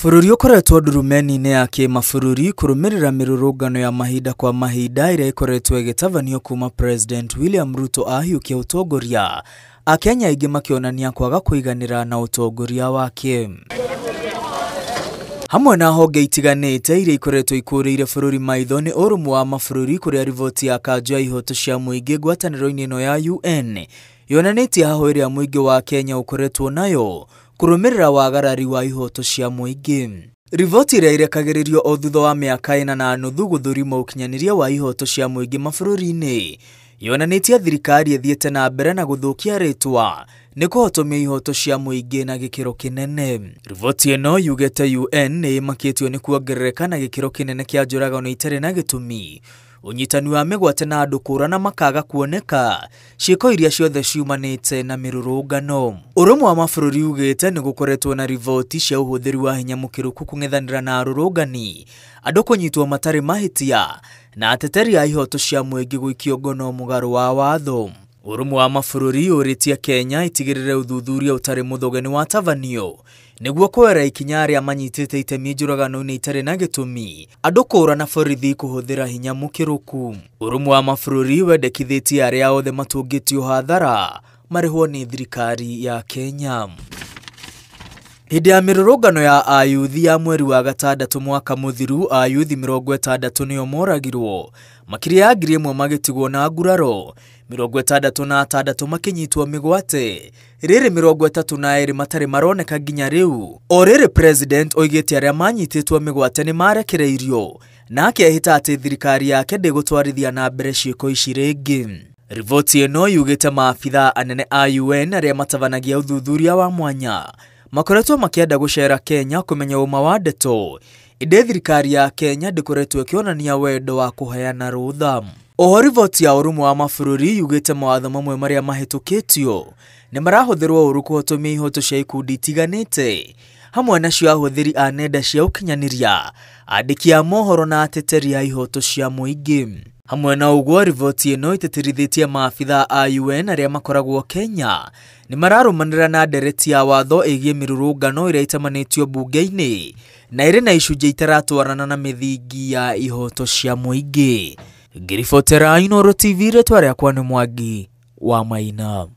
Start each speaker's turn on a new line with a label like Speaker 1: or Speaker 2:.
Speaker 1: Bũrũri ũkoretwo ndurumeni-inĩ ya kĩmabũrũri kũrũmĩrĩra mĩrũrũngano ya mahinda kwa mahinda ĩrĩa ĩkoretwo ĩgĩtabanio kuma President William Ruto ahiũkia ũtongoria, Akenya aingĩ makĩonania kwaga kũiganĩra na ũtongoria wake. Hamwe na honge itiganĩte iria ikoretwo ikũrĩire bũrũri maitho nĩ ũrũmwe wa mabũrũri kũrĩa riboti ya kanjũ ya ihoto cia mũingĩ ngwatanĩro-inĩ ĩno ya UN yonanĩtie haho ĩrĩa mũingĩ wa Kenya ũkoretwo nayo kũrũmĩrĩra wagarari wa ihoto cia mũingĩ. Riboti ĩrĩa irekagĩrĩrio o thutha wa mĩaka 4.5 gũthũrima ũkinyanĩria wa ihoto cia mũingĩ mabũrũri-inĩ yonanĩtie thirikari ĩthiĩte na mbere na gũthũkia rĩtwa nĩ kũhotomia ihoto cia mũingĩ na gĩkĩro kĩnene. Riboti ĩno yugĩte UN nĩ ĩmakĩtio nĩ kuongerereka na gĩkĩro kĩnene kĩa njũragano itarĩ na gĩtũmi, ũnyitani wa mĩgwate na andũ kũũrana makaga kuoneka, ciĩko iria ciothe ciumanĩte na mĩrũrũngano. Ũrũmwe wa mabũrũri ugĩte nĩ gũkoretwo na riboti cia ũhũthĩri wa hinya mũkĩrũku kũng'ethanĩra na arũrũngani, andũ kũnyitwo matarĩ mahĩtia na ateteri a ihoto cia mũingĩ gũikio ngono mũgarũ wa watho. Ũrũmwe wa mabũrũri ũrĩtie Kenya itigĩrĩre ũthuthuria ũtarĩ mũthogeni wa tabanio nĩguo kuoera ikinya rĩa manyitĩte itemi njũragano-inĩ itarĩ na gĩtũmi, andũ kũũrana borithi kũhũthĩra hinya mũkĩrũku. Ũrũmwe wa mabũrũri wendekithĩtie arĩa othe matũngĩtio hathara marĩhwo nĩ thirikari ya Kenya. Hĩndĩ ya mĩrũrũngano ya ayuthi ya mweri wa gatandatũ mwaka mũthiru, ayuthi 60 nĩo moragirwo, makĩria ya 1,000 magĩtigwo na nguraro, 66 makĩnyitwo mĩgwate, rĩrĩ 32 matarĩ maroneka nginya rĩu. O rĩrĩ President oigĩte arĩa manyitĩtwo mĩgwate nĩ marekereirio, na akehĩta atĩ thirikari yake ndĩgũtwarithia na mbere ciĩko ici rĩngĩ. Riboti ĩno yugĩte maabitha anene a UN arĩa matabanagia ũthuthuria wa mwanya makoretwo makĩenda gũcera Kenya kũmenya ũma wa ndeto, ĩndĩ thirikari ya Kenya ndĩkoretwo ĩkĩonania wendo wa kũheana rũtha. Oho riboti ya ũrũmwe wa mabũrũri yugĩte mawatho mamwe marĩa mahĩtũkĩtio nĩ marahũthĩrwo ũru kũhotomia ihoto cia ikundi itiganĩte, hamwe nacio ahũthĩri a nenda cia ũkinyanĩria, andĩki a mohoro na ateteri a ihoto cia mũingĩ. Hamwe na ũguo, riboti ĩno ĩtĩtĩrithĩtie maabitha a UN arĩa makoragwo Kenya nĩ mararũmanĩra na ndereti ya watho ĩgiĩ mĩrũrũngano ĩrĩa itamanĩtio mbunge-inĩ na ĩrĩ na icunjĩ itaratwarana na mĩthingi ya ihoto cia mũingĩ. Ngĩribotera Inooro TV, rĩtwa rĩakwa nĩ Mwangi wa Maina.